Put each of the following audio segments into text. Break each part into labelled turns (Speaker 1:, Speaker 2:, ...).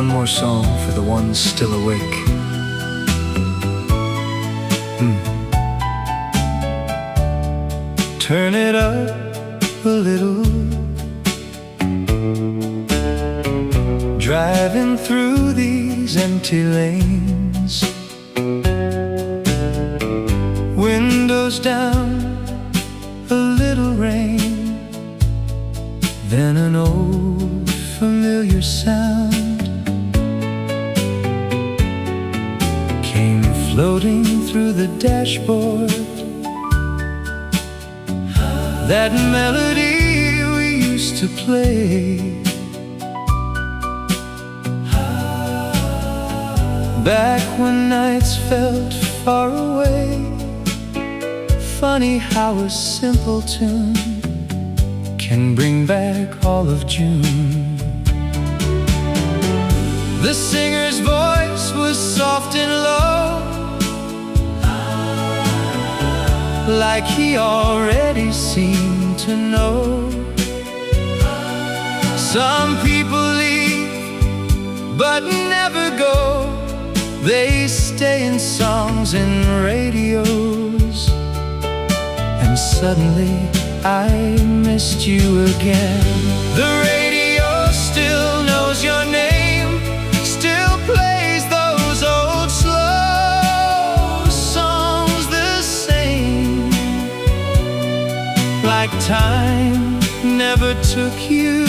Speaker 1: one more song for the ones still awake. Turn it up a little, driving through these empty lanes, windows down, a little rain, then an old familiar sound came floating through the dashboard. That melody we used to play back when nights felt far away. Funny how a simple tune can bring back all of June. The singer's voice was soft and low, like he already seemed to know. Some people leave but never go. They stay in songs and radios. And suddenly I missed you again. The radio still knows your name, still plays those old slow songs the same, like time never took you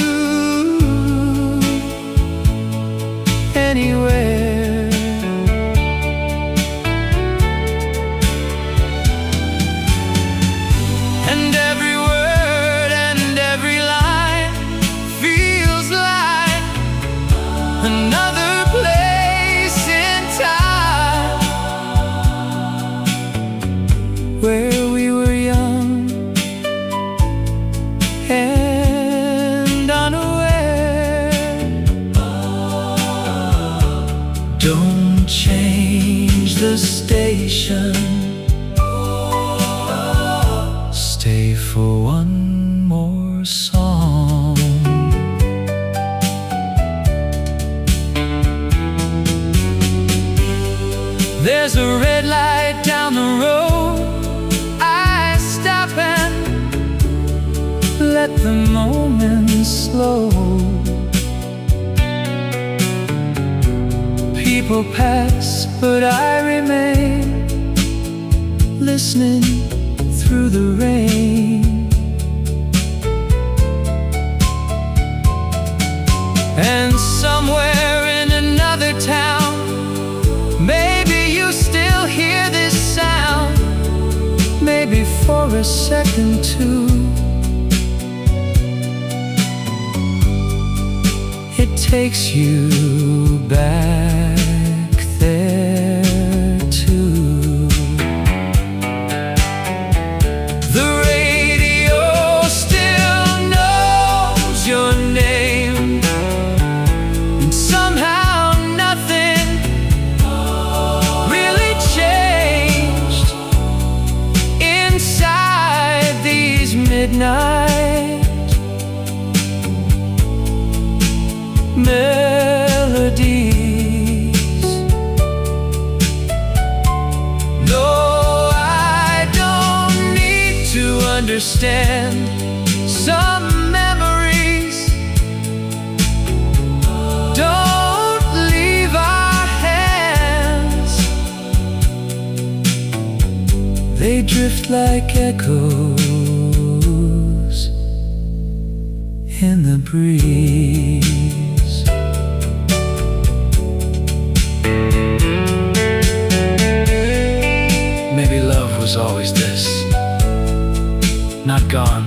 Speaker 1: anywhere. And every word and every line feels like another place in time, where we were young and unaware. Don't change the station, stay for one more song. There's a red light down the road. I stop and let the moment slow. People pass, but I remain, listening through the rain. And somewhere in another town, maybe you still hear this sound, maybe for a second too. It takes you back there too. The radio still knows your name, and somehow nothing really changed inside these midnight melodies. No, I don't need to understand some memories. Don't leave our hands, they drift like echoes in the breeze. Maybe love was always this, not gone,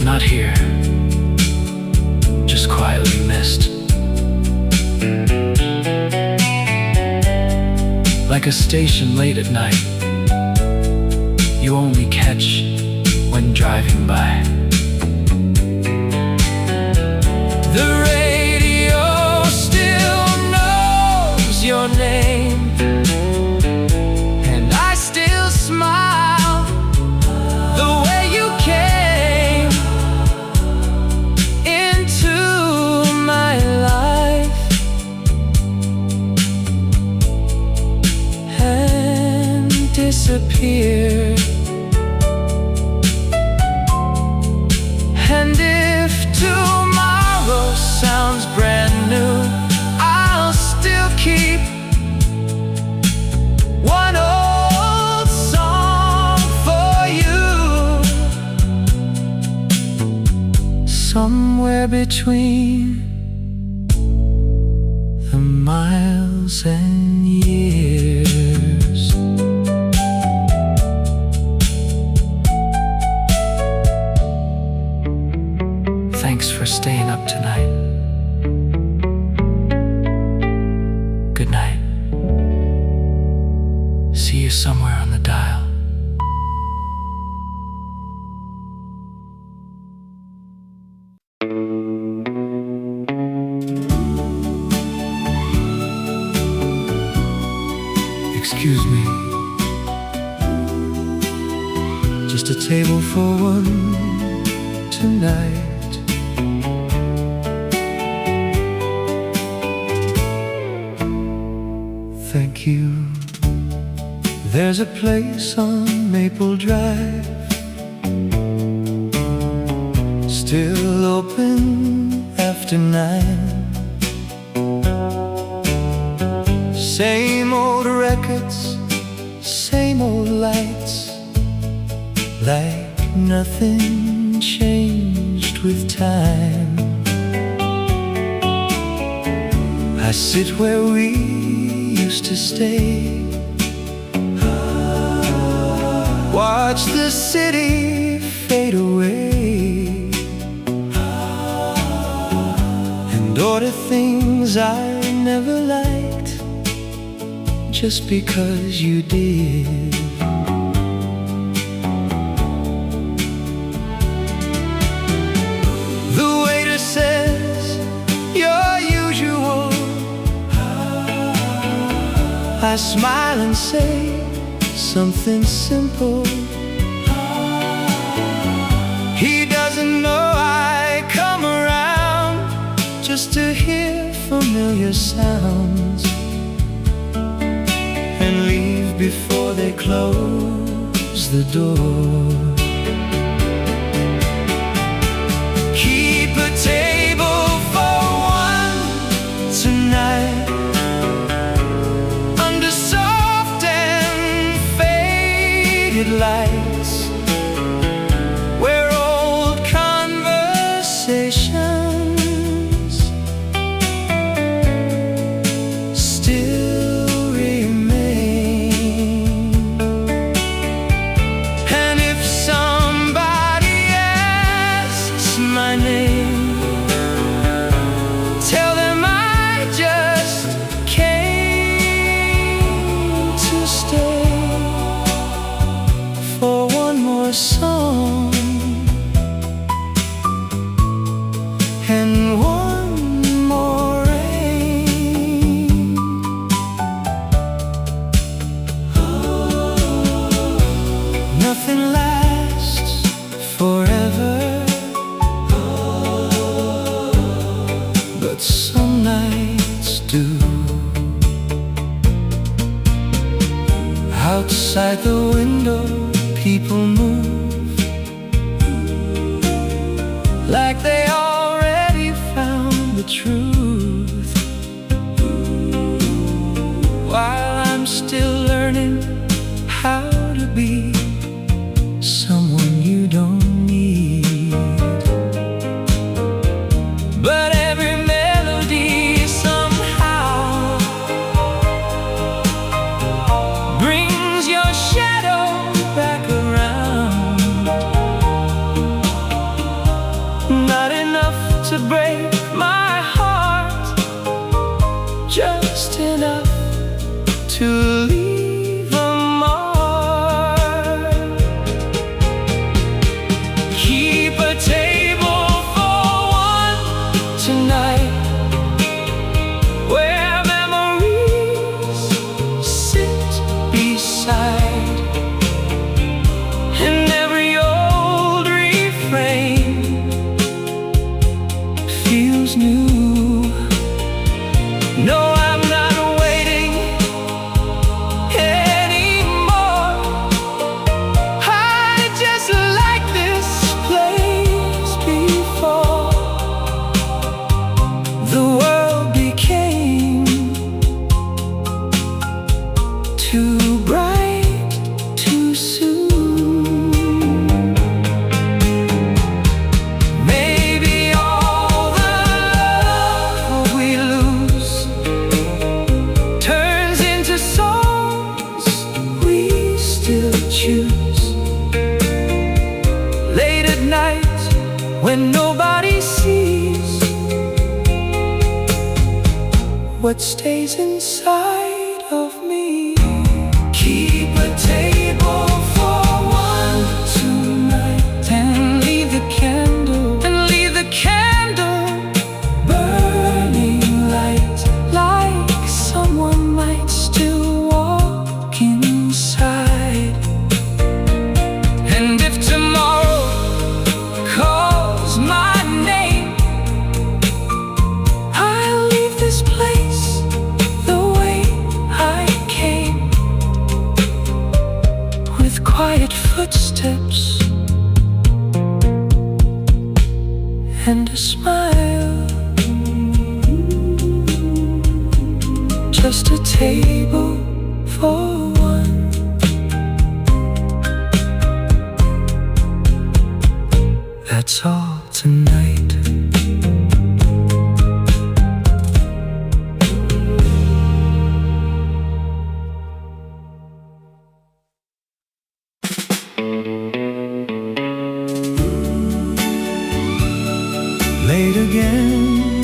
Speaker 1: not here, just quietly missed. Like a station late at night, you only catch when driving by. The radio still knows your name, and I still smile the way you came into my life. year. And if tomorrow sounds brand new, I'll still keep one old song for you. Somewhere between the miles and years. Thanks for staying up tonight. Good night. See you somewhere on the dial. Excuse me, just a table for one tonight. Thank you. There's a place on Maple Drive, still open after 9. Same old records, same old lights, like nothing changed with time. I sit where we used to stay, watch the city fade away, and order things I never liked just because you did. The waiter says, your usual. I smile and say something simple. He doesn't know I come around just to hear familiar sounds and leave before they close the door. Keep a table for one tonight, under soft and faded lights, where old conversations still remain. And if somebody asks my name, tell them I just came to stay for one more song and one more rain. Nothing lasts forever, but some nights do. Outside the window, people move like they already found the truth, while I'm still learning how to be someone you don't need. But every melody somehow brings your shadow back around. Not enough to break my heart, when nobody sees what stays inside of me. Keep a table for one tonight, and leave the candle, burning light, like someone might still walk inside. And if tomorrow calls my name, I'll leave this place the way I came, with quiet footsteps and a smile. Just a table for one. That's all tonight. Late again,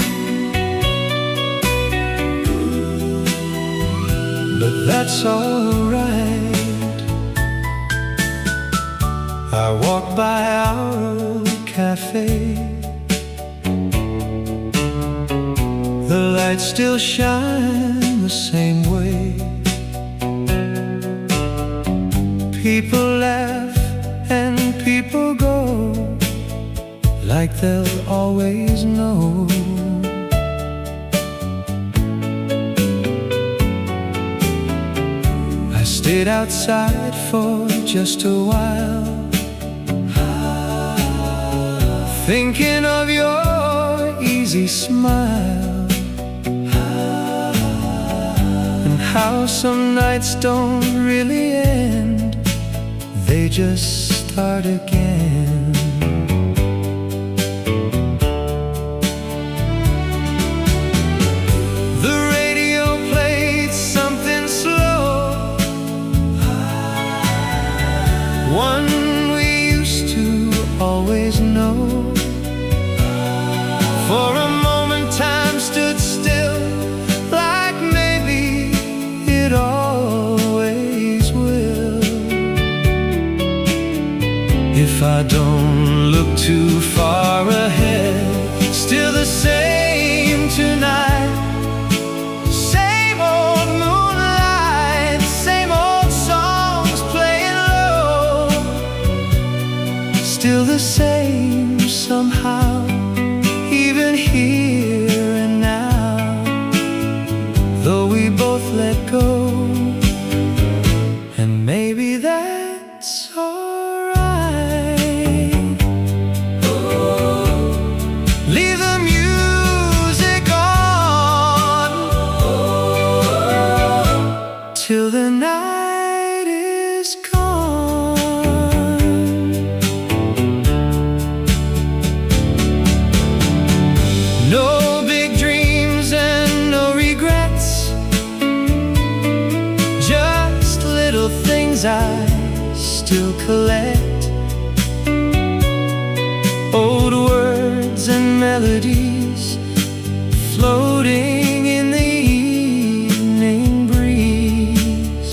Speaker 1: but that's alright. I walk by our old cafe. The lights still shine the same way. People laugh and people go, like they'll always know. I stayed outside for just a while, thinking of your easy smile, and how some nights don't really end, they just start again. The radio played something slow, one we used to always know. For a moment time stood still, like maybe it always will. If I don't look too far ahead, still the same tonight. Same old moonlight, same old songs playing low. Still the same somehow, even here and now, though we both let go. And maybe that's alright. Leave the music on till the night is gone. No big dreams and no regrets, just little things I still collect. Old words and melodies floating in the evening breeze.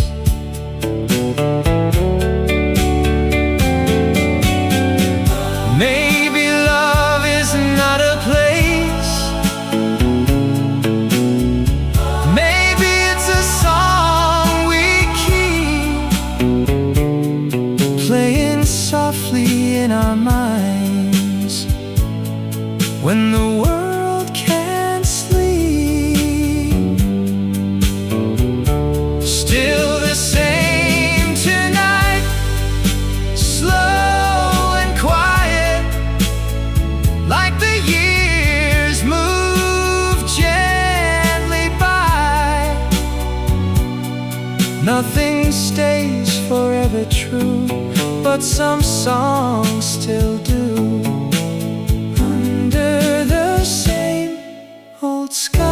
Speaker 1: Maybe love is not a place, maybe it's a song we keep playing softly in our minds when the world can't sleep. Still the same tonight, slow and quiet, like the years move gently by. Nothing stays forever true, but some songs still do. Under the same old sky.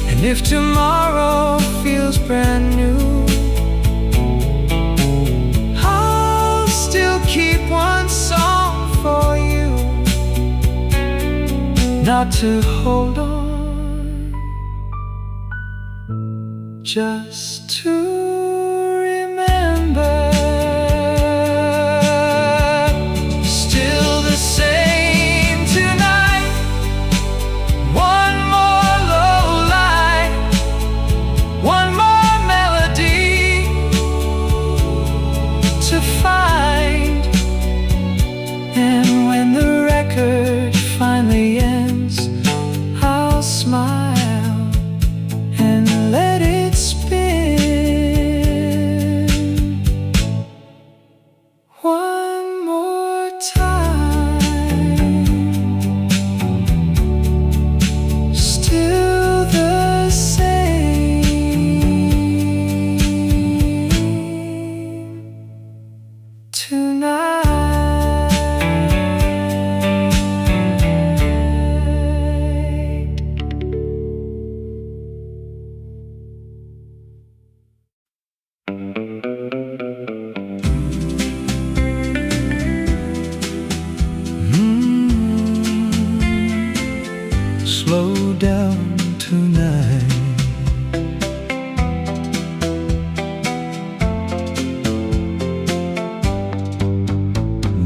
Speaker 1: And if tomorrow feels brand new, not to hold on, just to remember. Still the same tonight, one more low light, one more melody to find. And when the record finally ends, I'll smile and let it spin one more time. Still the same tonight. Slow down tonight.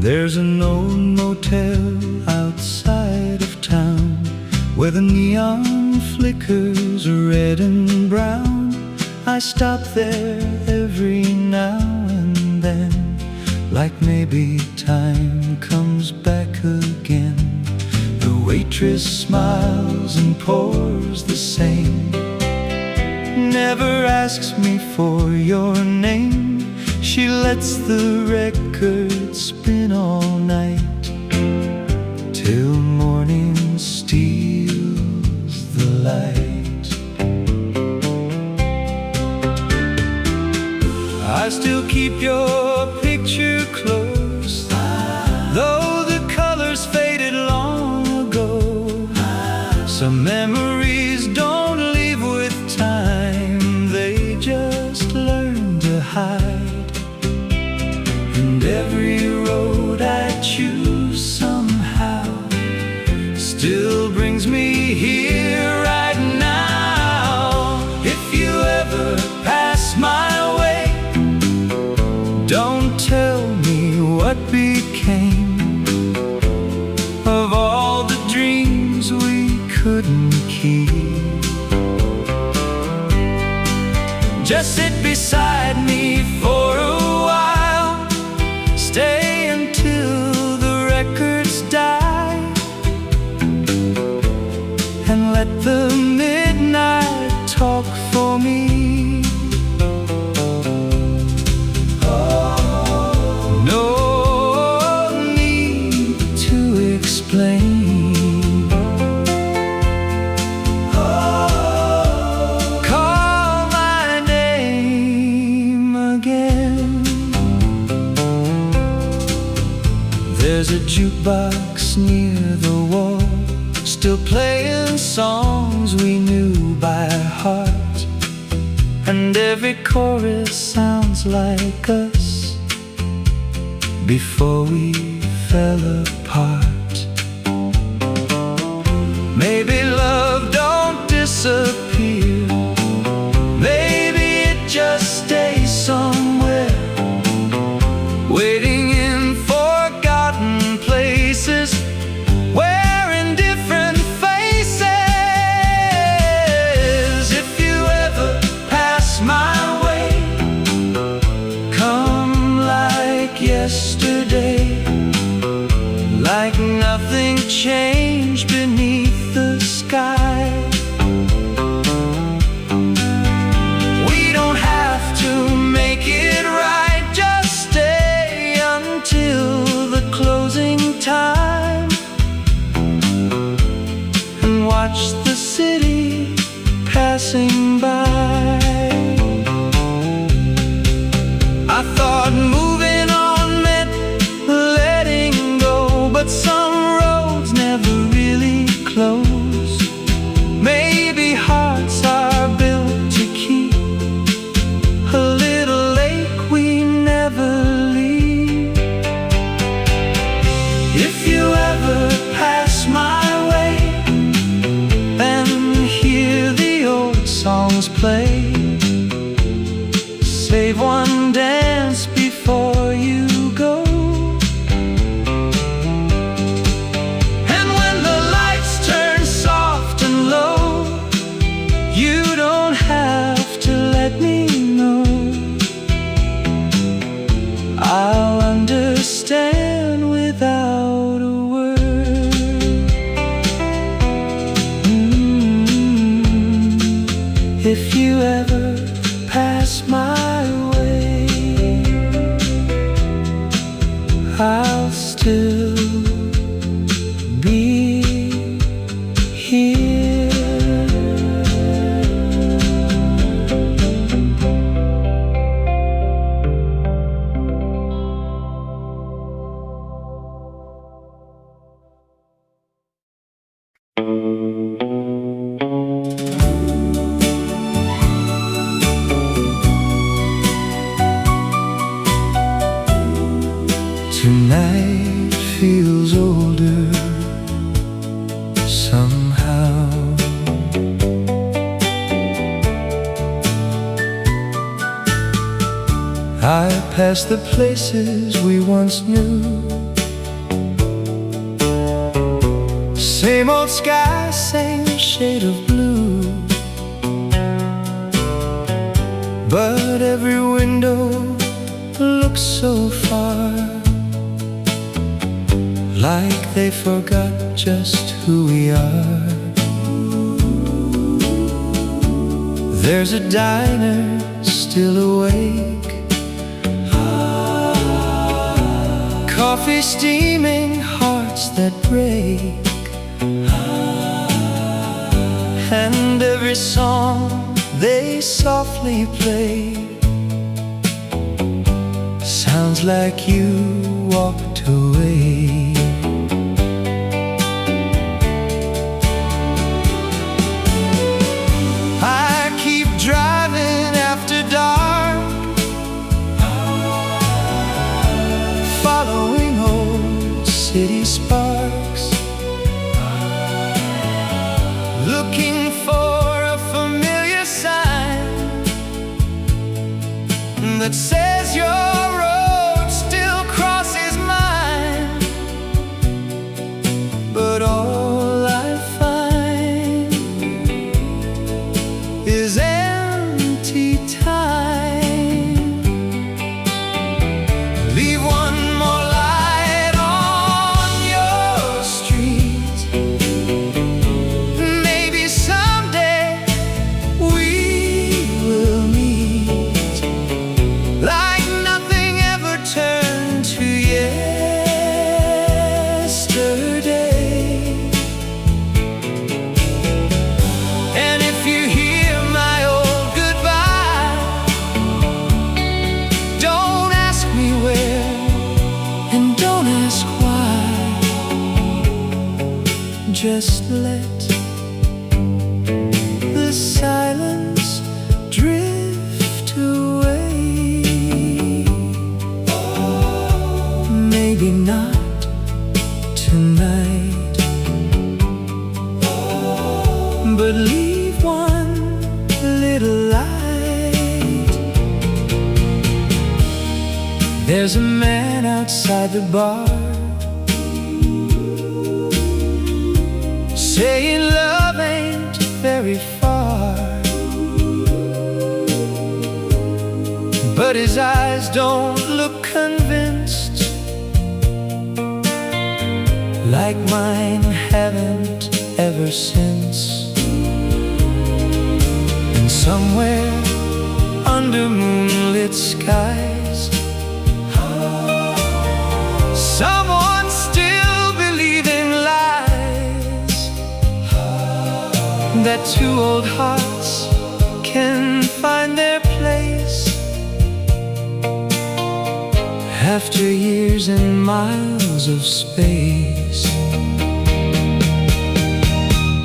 Speaker 1: There's an old motel outside of town where the neon flickers red and brown. I stop there every now and then, like maybe time comes back again. The waitress smiles and pours the same, never asks me for your name. She lets the record spin all night till morning steals the light. I still keep your picture close, though the colors faded long ago. Some memories don't leave with time, they just learn to hide. And every road I choose somehow still brings me here right now. If you ever pass my way, don't tell me what became of all the dreams we couldn't keep. Just sit beside me for a while, stay until the records die, and let the midnight talk for me. No need to explain. Call my name again. There's a jukebox near the wall, still playing songs we knew by heart. And every chorus sounds like us before we fell apart. Maybe love don't disappear, maybe it just stays somewhere, waiting in forgotten places, wearing different faces. If you ever pass my way, come like yesterday, like nothing changed beneath the sky. We don't have to make it right, just stay until the closing time and watch the city passing by. I thought moving on meant letting go, but some roads never really close. Maybe hearts are built to keep a little lake we never leave. If you ever pass my way, musicians play. Save one dance before you go. And when the lights turn soft and low, you don't have to let me know. I'll understand without a word. If you ever pass my way, I'll still be here. Tonight feels older somehow. I pass the places we once knew. Same old sky, same shade of blue. But every window looks so far, like they forgot just who we are. There's a diner still awake, coffee steaming, hearts that break. And every song they softly play sounds like you walked away. Driving after dark, following old city sparks, looking for a familiar sign that says your road still crosses mine. But all I find is empty time. Leave one more light on your street. Maybe someday we will meet, like nothing ever turned to yesterday. And if you hear my old goodbye, don't ask me where, and don't ask why. Just let the silence drift away. Maybe not tonight, but leave one little light. There's a man outside the bar saying love ain't very far, but his eyes don't look convinced, like mine haven't ever since. And somewhere under moonlit skies, someone still believing lies, that two old hearts can find their place after years and miles of space.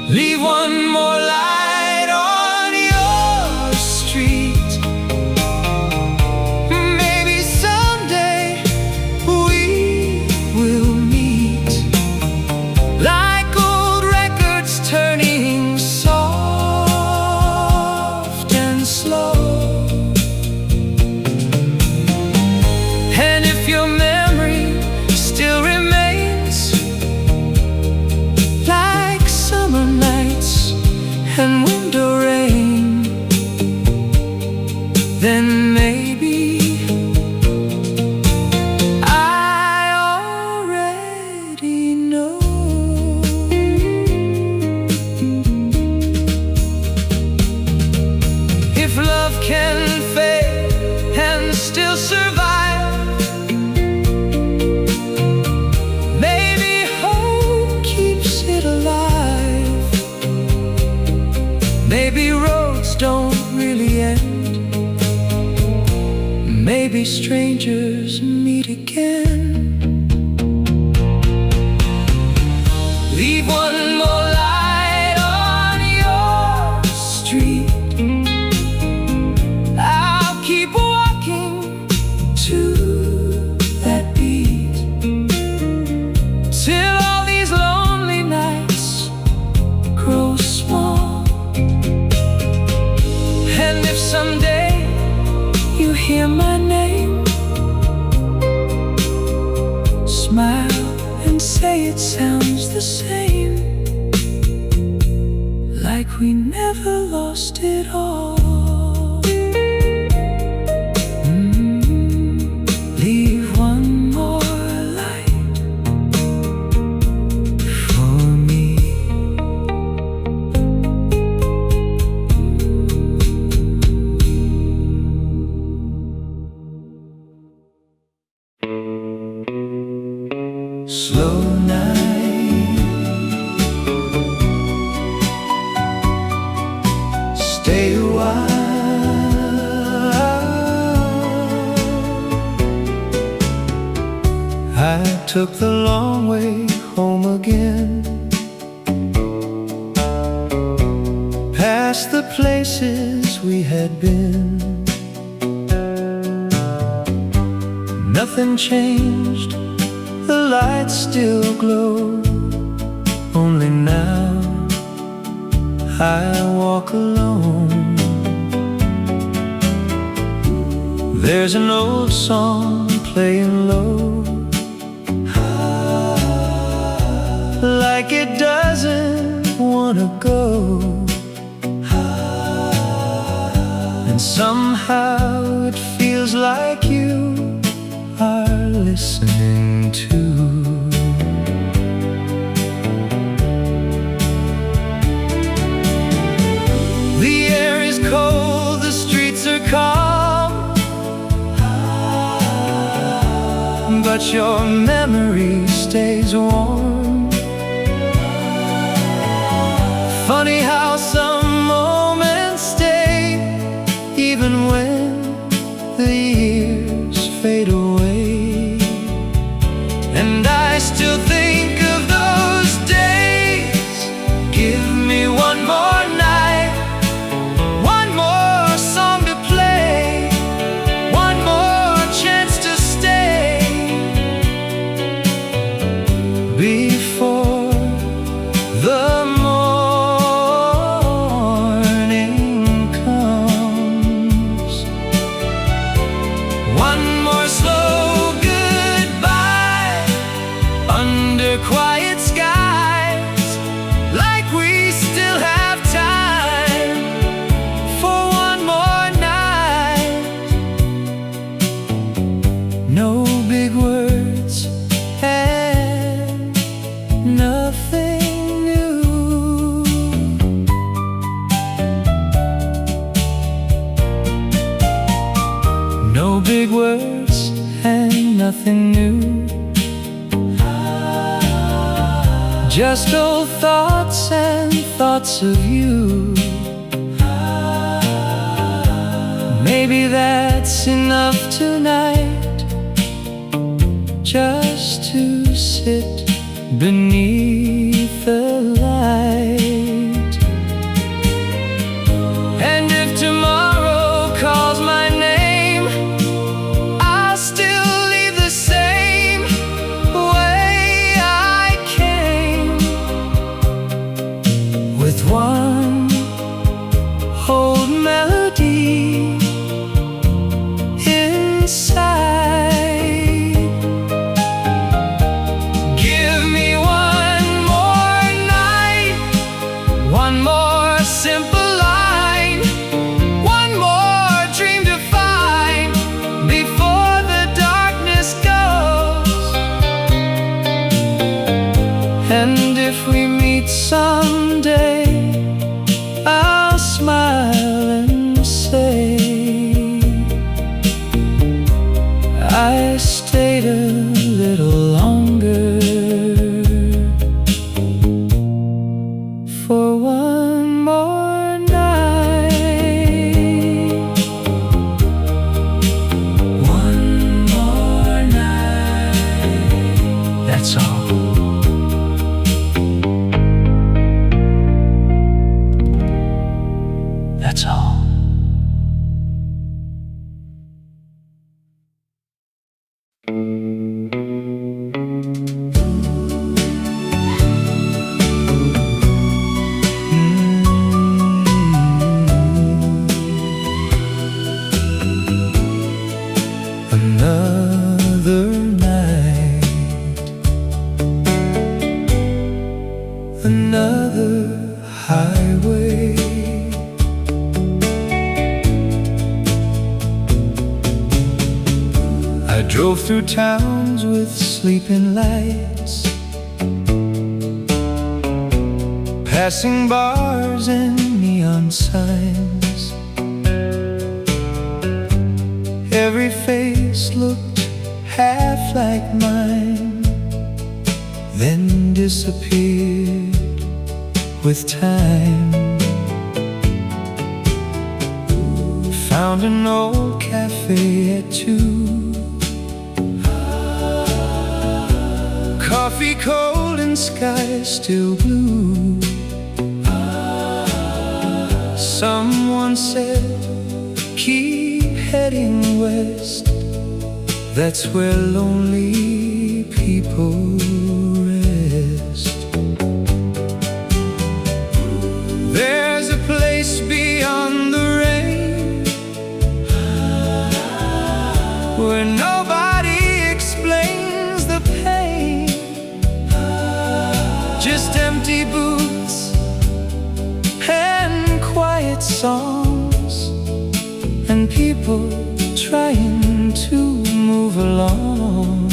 Speaker 1: Leave one more light on your street. Maybe someday we will meet, like old records turning soft then maybe I already know. If love can fade and still survive, maybe hope keeps it alive. Maybe roads don't really end. Maybe strangers meet again. Leave one more light on your street. I'll keep walking to that beat, till all these lonely nights grow small. And if someday you hear my name, smile and say it sounds the same, like we never lost it all. Leave one more light for me. Slow night, stay a while. I took the long way home again, past the places we had been. Nothing changed, the lights still glow. Only now I walk alone. There's an old song playing low, like it doesn't wanna go. And somehow it feels like you are listening too. The air is cold, the streets are calm, but your memory stays warm. Funny how some moments stay, even when the years fade away. And I still think of those days. Give me one more night, one more song to play, one more chance to stay, before the morning comes. One more slow goodbye under quiet skies, like we still have time for one more night. No big words and nothing new. No big words and nothing new. Just old thoughts and thoughts of you. Maybe that's enough tonight, just to sit beneath the light. And if tomorrow calls my name, I'll still leave the same way I came, with one old melody inside. Give me one more Drove through towns with sleeping lights, passing bars and neon signs. Every face looked half like mine, then disappeared with time. Found an old cafe at 2, coffee cold and sky still blue. Someone said, keep heading west, that's where lonely people rest. There's a place beyond the rain, where nobody explains the pain, just empty booths and quiet songs, and people trying to move along.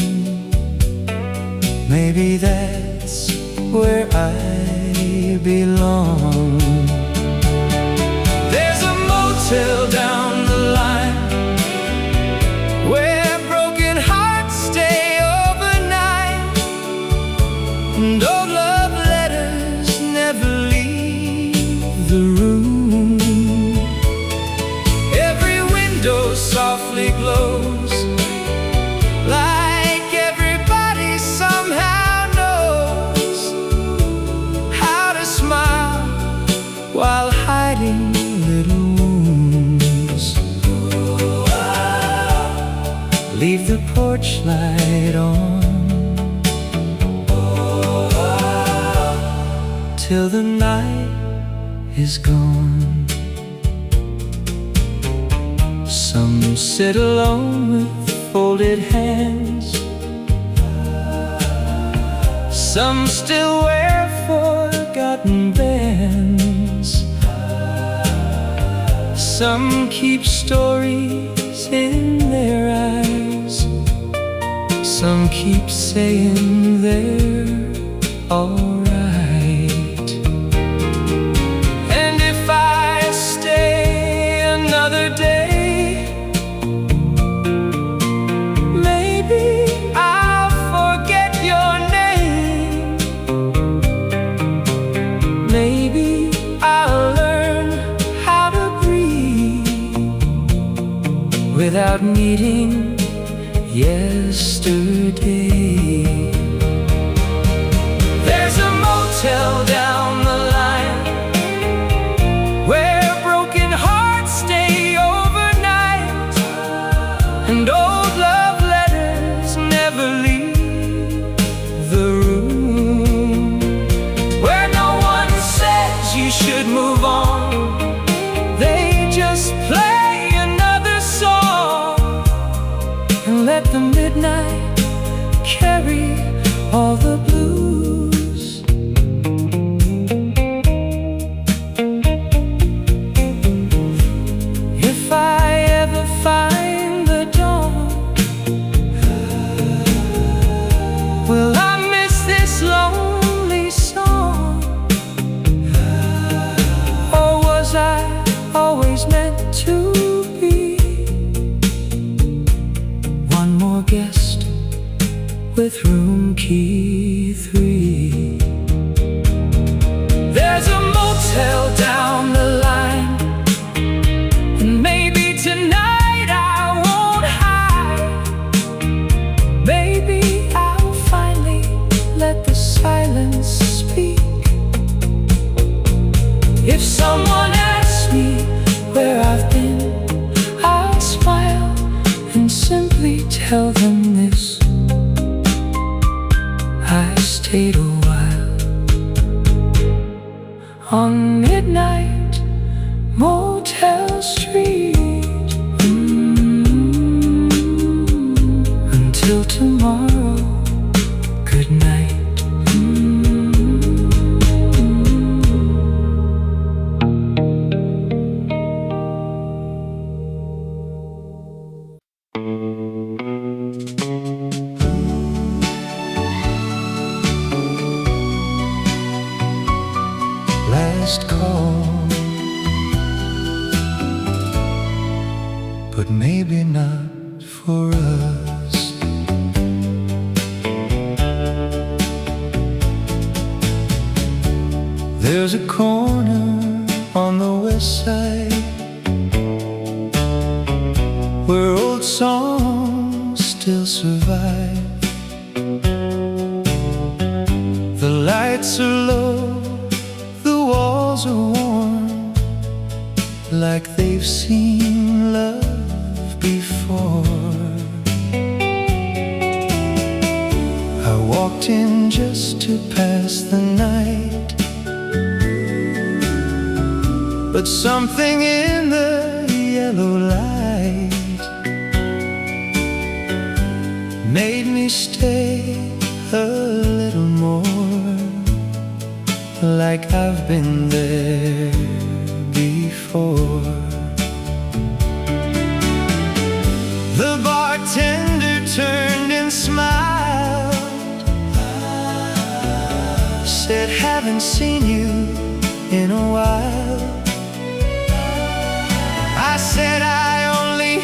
Speaker 1: Maybe that's where I belong. There's a motel down the line where broken hearts stay overnight, and old love letters never leave the room. Every window softly glows, like everybody somehow knows how to smile while hiding little wounds. Leave the porch light on till the night is gone. Some sit alone with folded hands, some still wear forgotten bands, some keep stories in their eyes, some keep saying they're alright. And if I stay another day, maybe I'll forget your name. Maybe I'll learn how to breathe without needing yesterday. There's a motel down the line where broken hearts stay overnight, and old love letters never leave the room. Where no one says you should move on, they just play another song and let the midnight carry all the blues. If I ever find the dawn, will I miss this lonely song? Or was I always meant to be one more guest with room key 3? There's a motel down the line, and maybe tonight I won't hide. Maybe I'll finally let the silence speak. If someone asks me where I've been, I'll smile and simply tell them this: I stayed a while on Midnight Motel Street. Until tomorrow, good night. but maybe not for us. There's a corner on the west side where old songs still survive. The lights are low, the walls are warm, like they've seen love before. I walked in just to pass the night, but something in the yellow light made me stay a little more, like I've been there before. The bartender turned and smiled, said, "Haven't seen you in a while." I said, "I only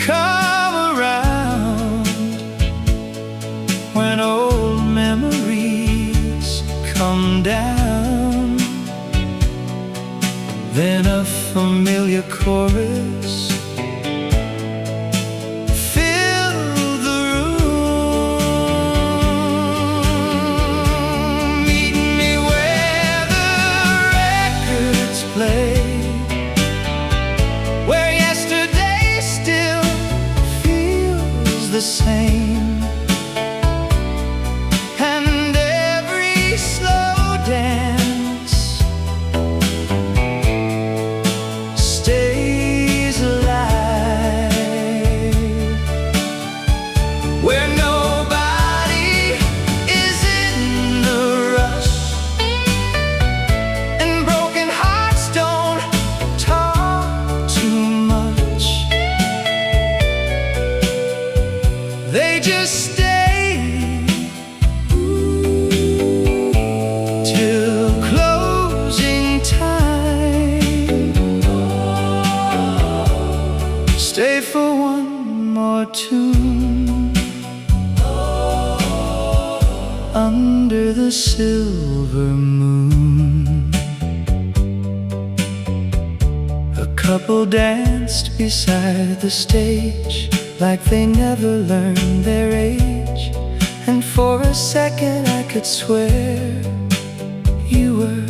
Speaker 1: come around when old memories come down." Then a familiar chorus filled the room. Meet me where the records play, the same, and every slow dance stays alive, where nobody is in the rush, and broken hearts don't talk too much. They just stay till closing time. Stay for one more tune under the silver moon. A couple danced beside the stage like they never learned their age, and for a second I could swear you were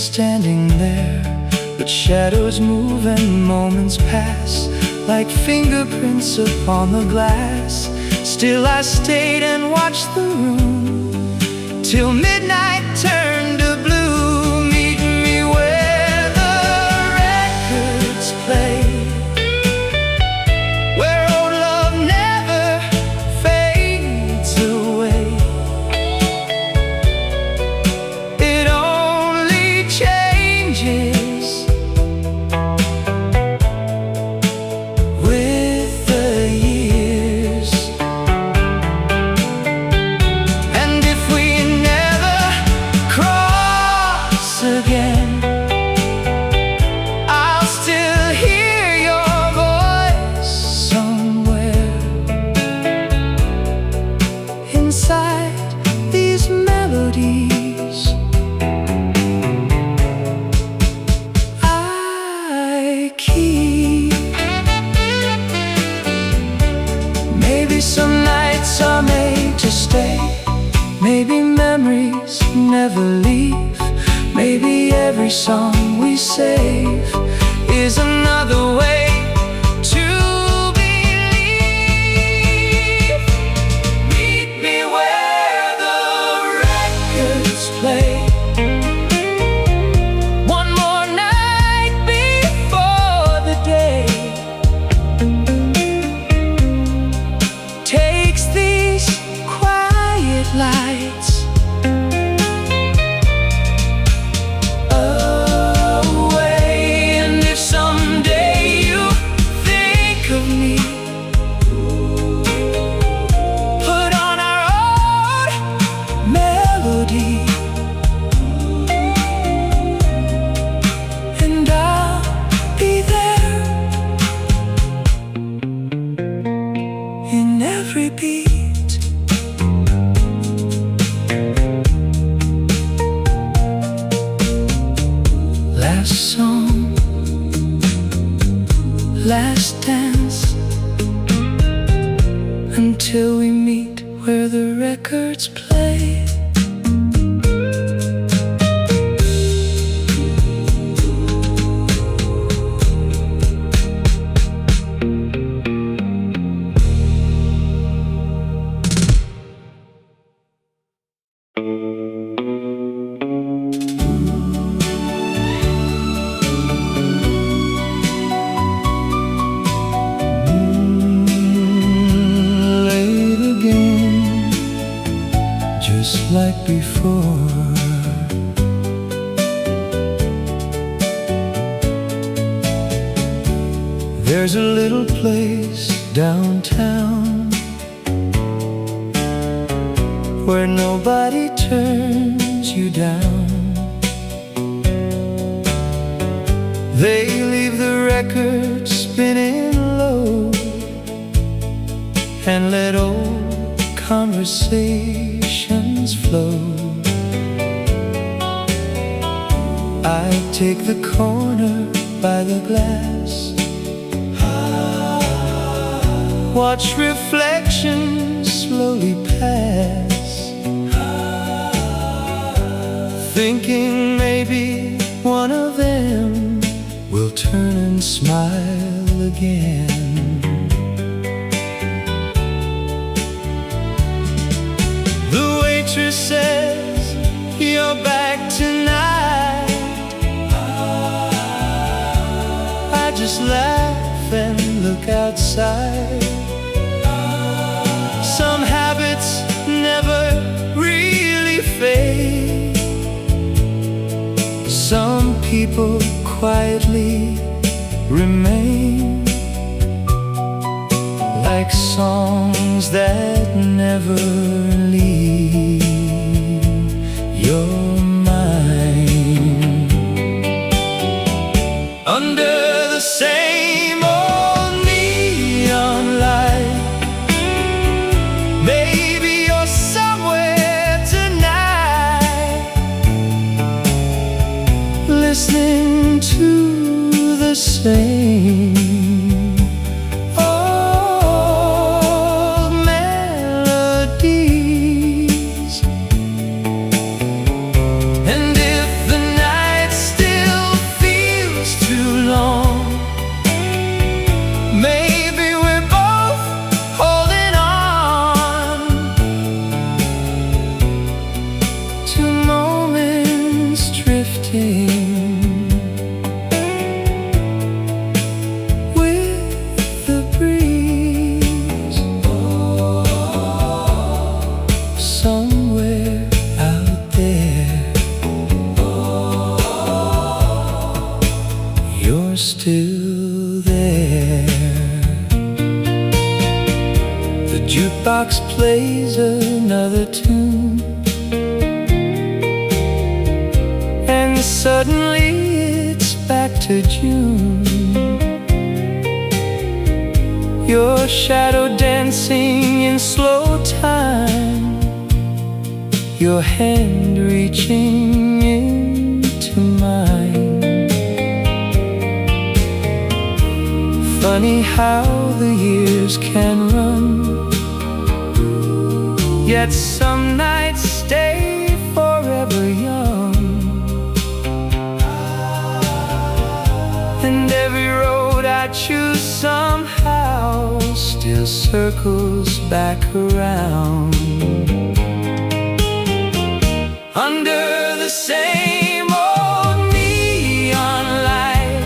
Speaker 1: standing there. But shadows move and moments pass like fingerprints upon the glass. Still I stayed and watched the room till midnight turned to blue. Meet me where the records play, these melodies. I keep. Maybe some nights are made to stay, maybe memories never leave, maybe every song we save is another way to believe. Meet me where the records play, one more night before the day takes these quiet lights away. And if someday you repeat. Last song, last dance, until we meet where the records play. Just like before, there's a little place downtown where nobody turns you down. They leave the record spinning low and let old conversations flow. I take the corner by the glass, watch reflections slowly pass, thinking maybe one of them will turn and smile again. The waitress says, "You're back tonight." I just laugh and look outside. Some habits never really fade. Some people quietly remain, like songs that never leave your mind. Under the same old neon light, maybe you're somewhere tonight, listening to the same still there. The jukebox plays another tune, and suddenly it's back to June. Your shadow dancing in slow time, your hand reaching into mine. Funny how the years can run, yet some nights stay forever young. And every road I choose somehow still circles back around. Under the same old neon light,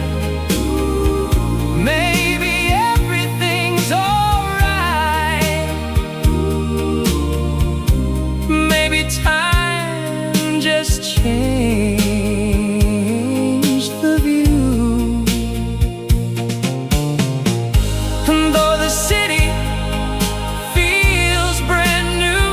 Speaker 1: maybe everything's alright. Maybe time just changed the view. And though the city feels brand new,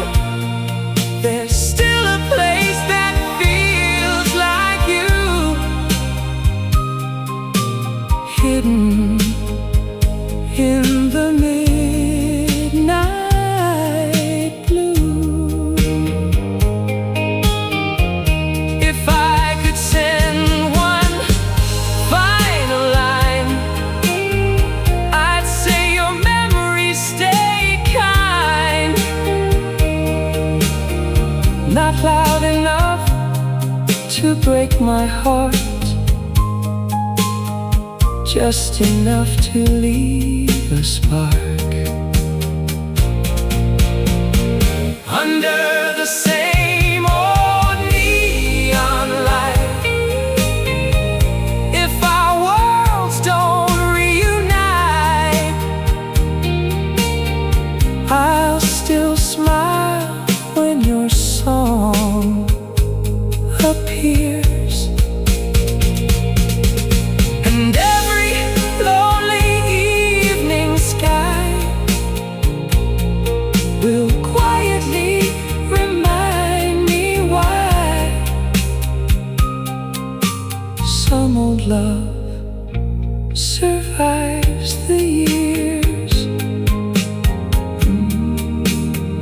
Speaker 1: to break my heart, just enough to leave a spark. Under the same old neon light, if our worlds don't reunite, I'll still smile when your song appears. And every lonely evening sky will quietly remind me why some old love survives the years.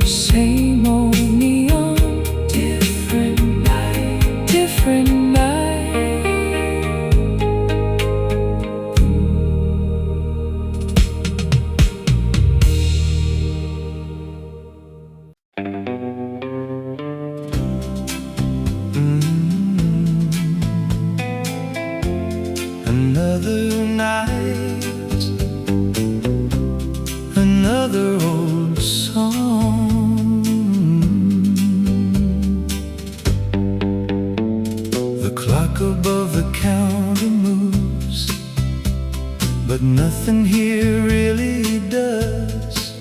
Speaker 1: Same old neon, different night, different night. Another night, another old song. The clock above the counter moves, but nothing here really does.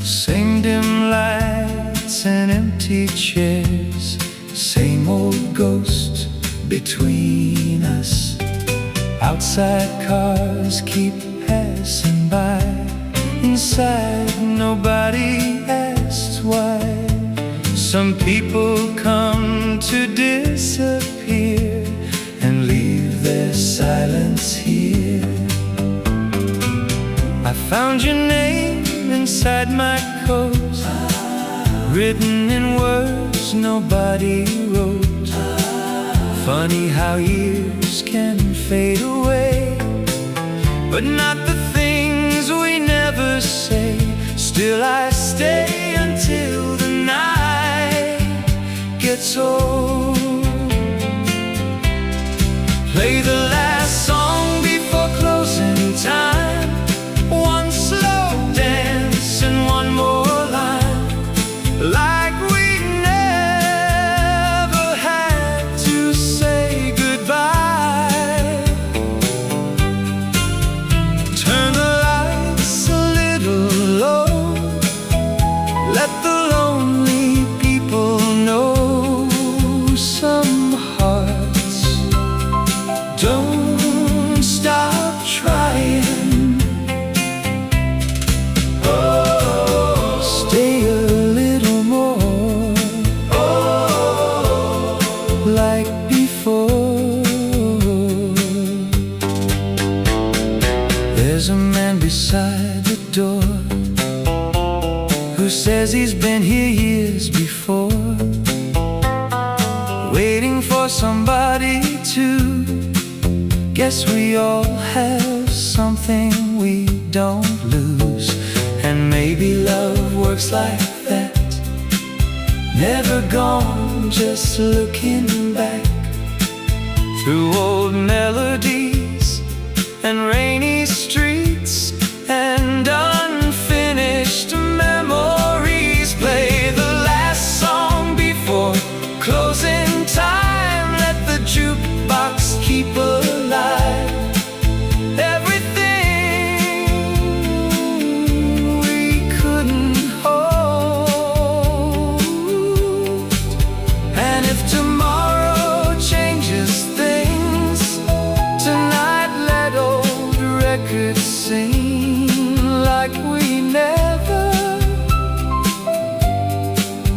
Speaker 1: Same dim lights and empty chairs, same old ghost between us. Outside cars keep passing by, inside nobody asks why. Some people come to disappear and leave their silence here. I found your name inside my coat, written in words nobody wrote. Funny how years can fade away, but not the things we never say. Still I stay until the night gets old. Play the last song before closing time, one slow dance and one more line, like we never had to say goodbye. Turn the lights a little low, let the lonely people know some hearts don't stop trying. Oh, stay a little more, oh, like before. There's a man beside the door who says he's been here years before, waiting for somebody to. Guess we all have something we don't lose, and maybe love works like that. Never gone, just looking back through old melodies and rainy streets and unfinished memories. Play the last song before closing time, let the jukebox keep alive everything we couldn't hold. And if tomorrow changes things, tonight let old records sing like we never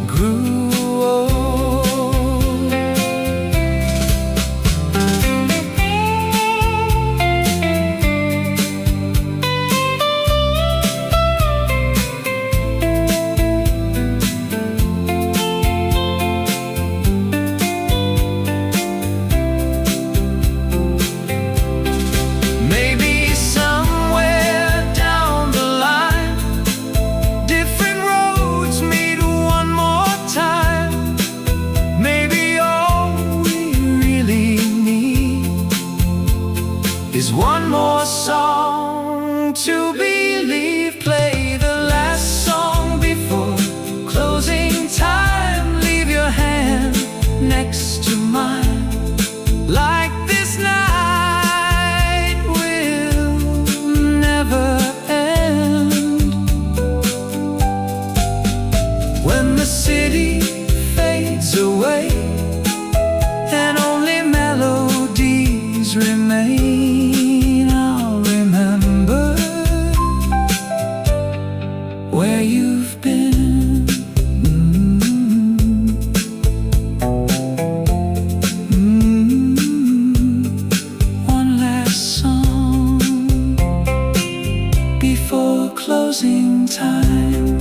Speaker 1: grew old. Maybe somewhere down the line to believe. Play the last song before closing time. Leave your hand next to mine, like this night will never end. When the city fades away and only melodies remain, I'll remember where you've been. One last song before closing time.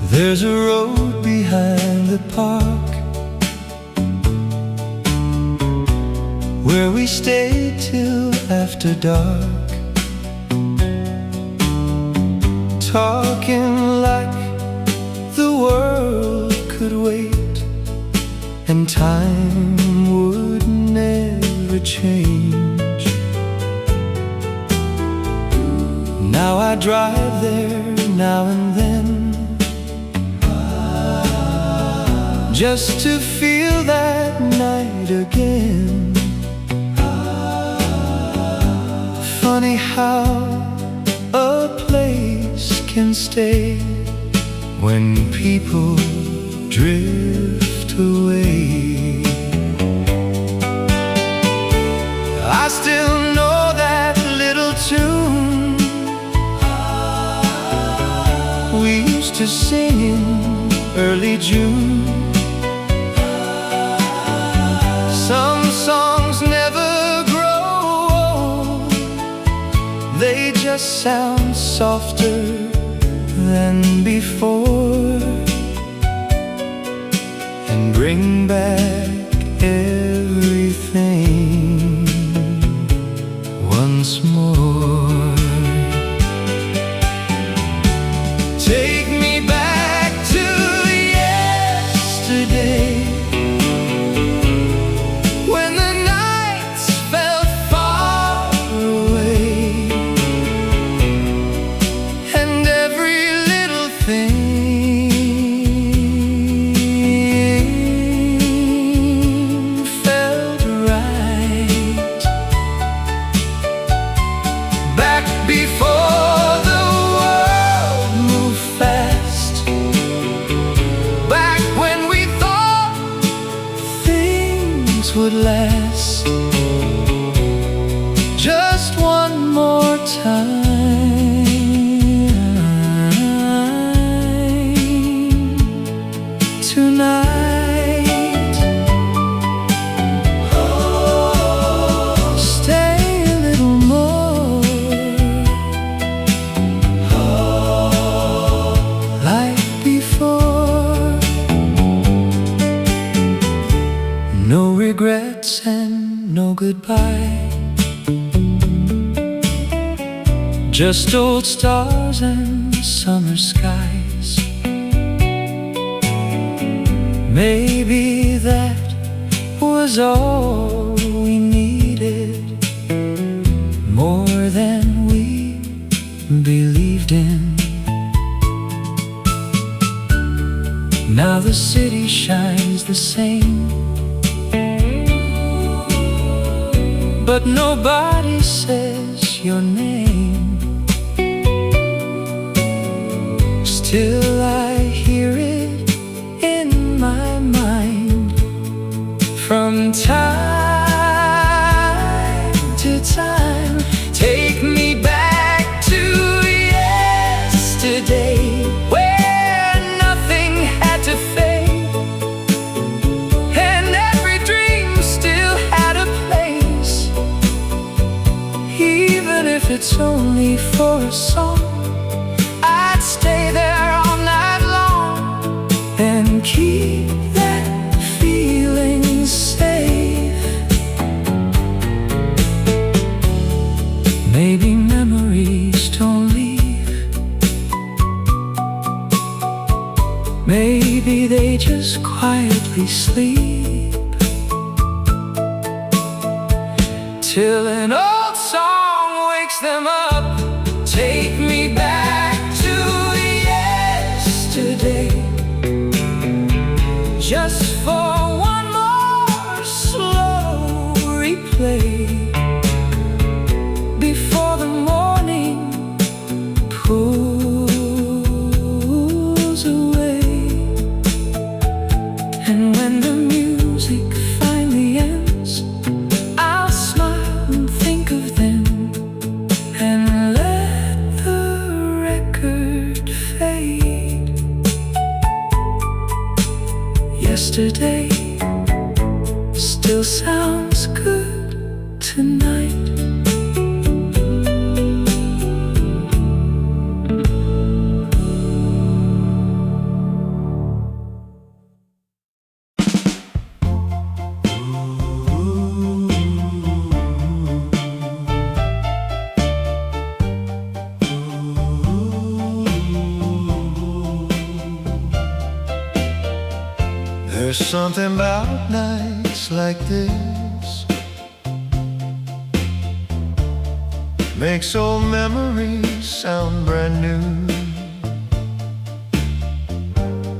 Speaker 2: There's a road behind the park where we stayed till after dark, talking like the world could wait and time would never change. Now I drive there now and then, just to feel that night again. Funny how a place can stay when people drift away. I still know that little tune we used to sing in early June. Some songs never grow old, they just sound softer than before, and bring back everything once more. Take me back to yesterday, before the world moved fast, back when we thought things would last. Just one more time tonight. Stay a little more, no regrets and no goodbye, just old stars and summer skies. Maybe that was all we needed, more than we believed in. Now the city shines the same, but nobody says your name. Still I hear it in my mind from time to time. Take me back to yesterday, where nothing had to fade, and every dream still had a place. Even if it's only for a song, I'd stay there all night. Maybe they just quietly sleep till an old song wakes them up. Take me back to yesterday, just for one more slow replay, before the morning pulls away. And when the music finally ends, I'll smile and think of them and let the record fade. Yesterday still sounds good tonight.
Speaker 1: There's something about nights like this, makes old memories sound brand new.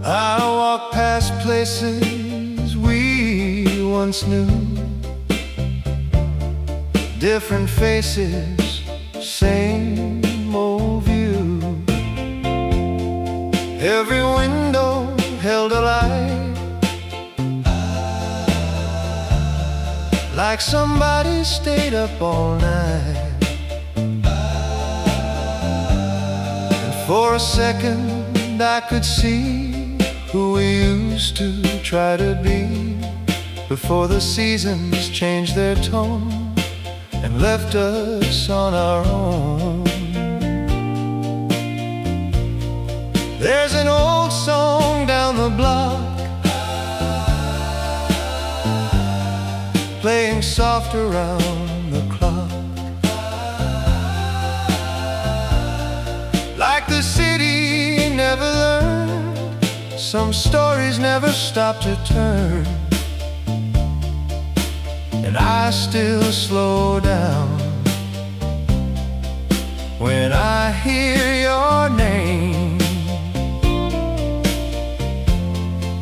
Speaker 1: I walk past places we once knew, different faces, same old view. Every window held a light, like somebody stayed up all night. And for a second I could see who we used to try to be, before the seasons changed their tone and left us on our own. There's an old song down the block, playing soft around the clock, like the city never learned, some stories never stop to turn. And I still slow down when I hear your name,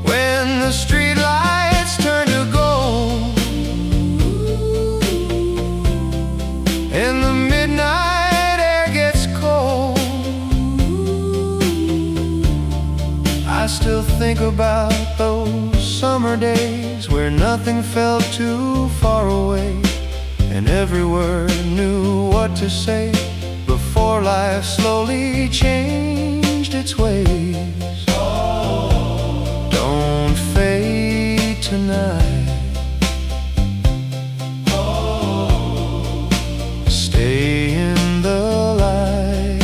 Speaker 1: when the streetlights turn to gold and the midnight air gets cold. I still think about those summer days where nothing felt too far away, and every word knew what to say, before life slowly changed its ways. Don't fade tonight, stay in the light.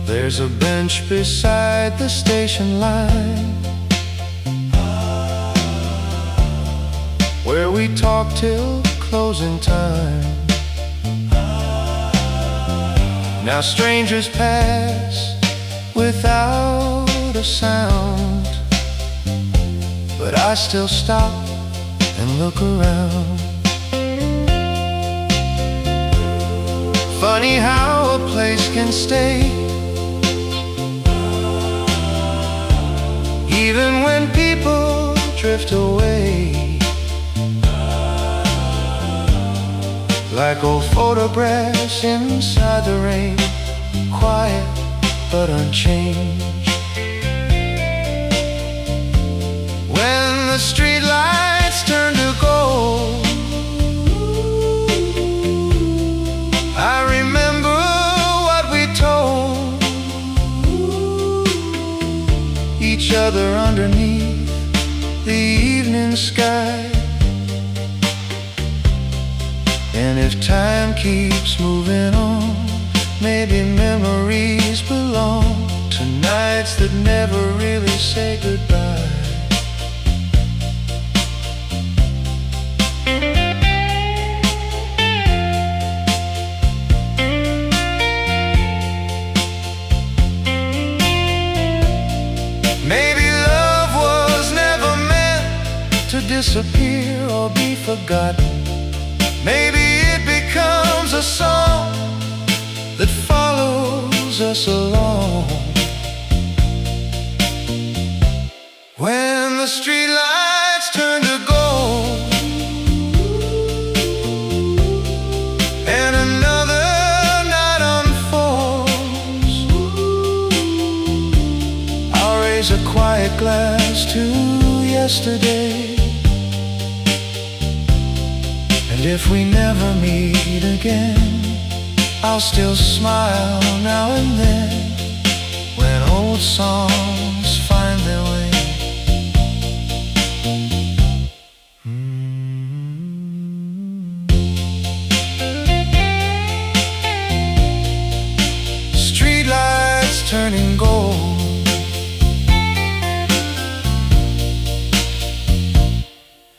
Speaker 1: There's a bench beside the station line, where we talk till closing time. Now strangers pass without a sound, but I still stop and look around. Funny how a place can stay, even when people drift away, like old photographs inside the rain, quiet but unchanged. When the streetlights turn to gold, I remember what we told each other underneath the evening sky. And if time keeps moving on, maybe memories belong to nights that never really say goodbye. disappear or be forgotten. Maybe it becomes a song that follows us along. When the streetlights turn to gold and another night unfolds, I'll raise a quiet glass to yesterday. And if we never meet again, I'll still smile now and then when old songs find their way. Streetlights turning gold,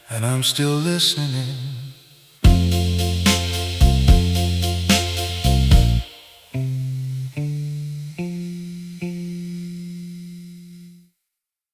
Speaker 1: and I'm still listening.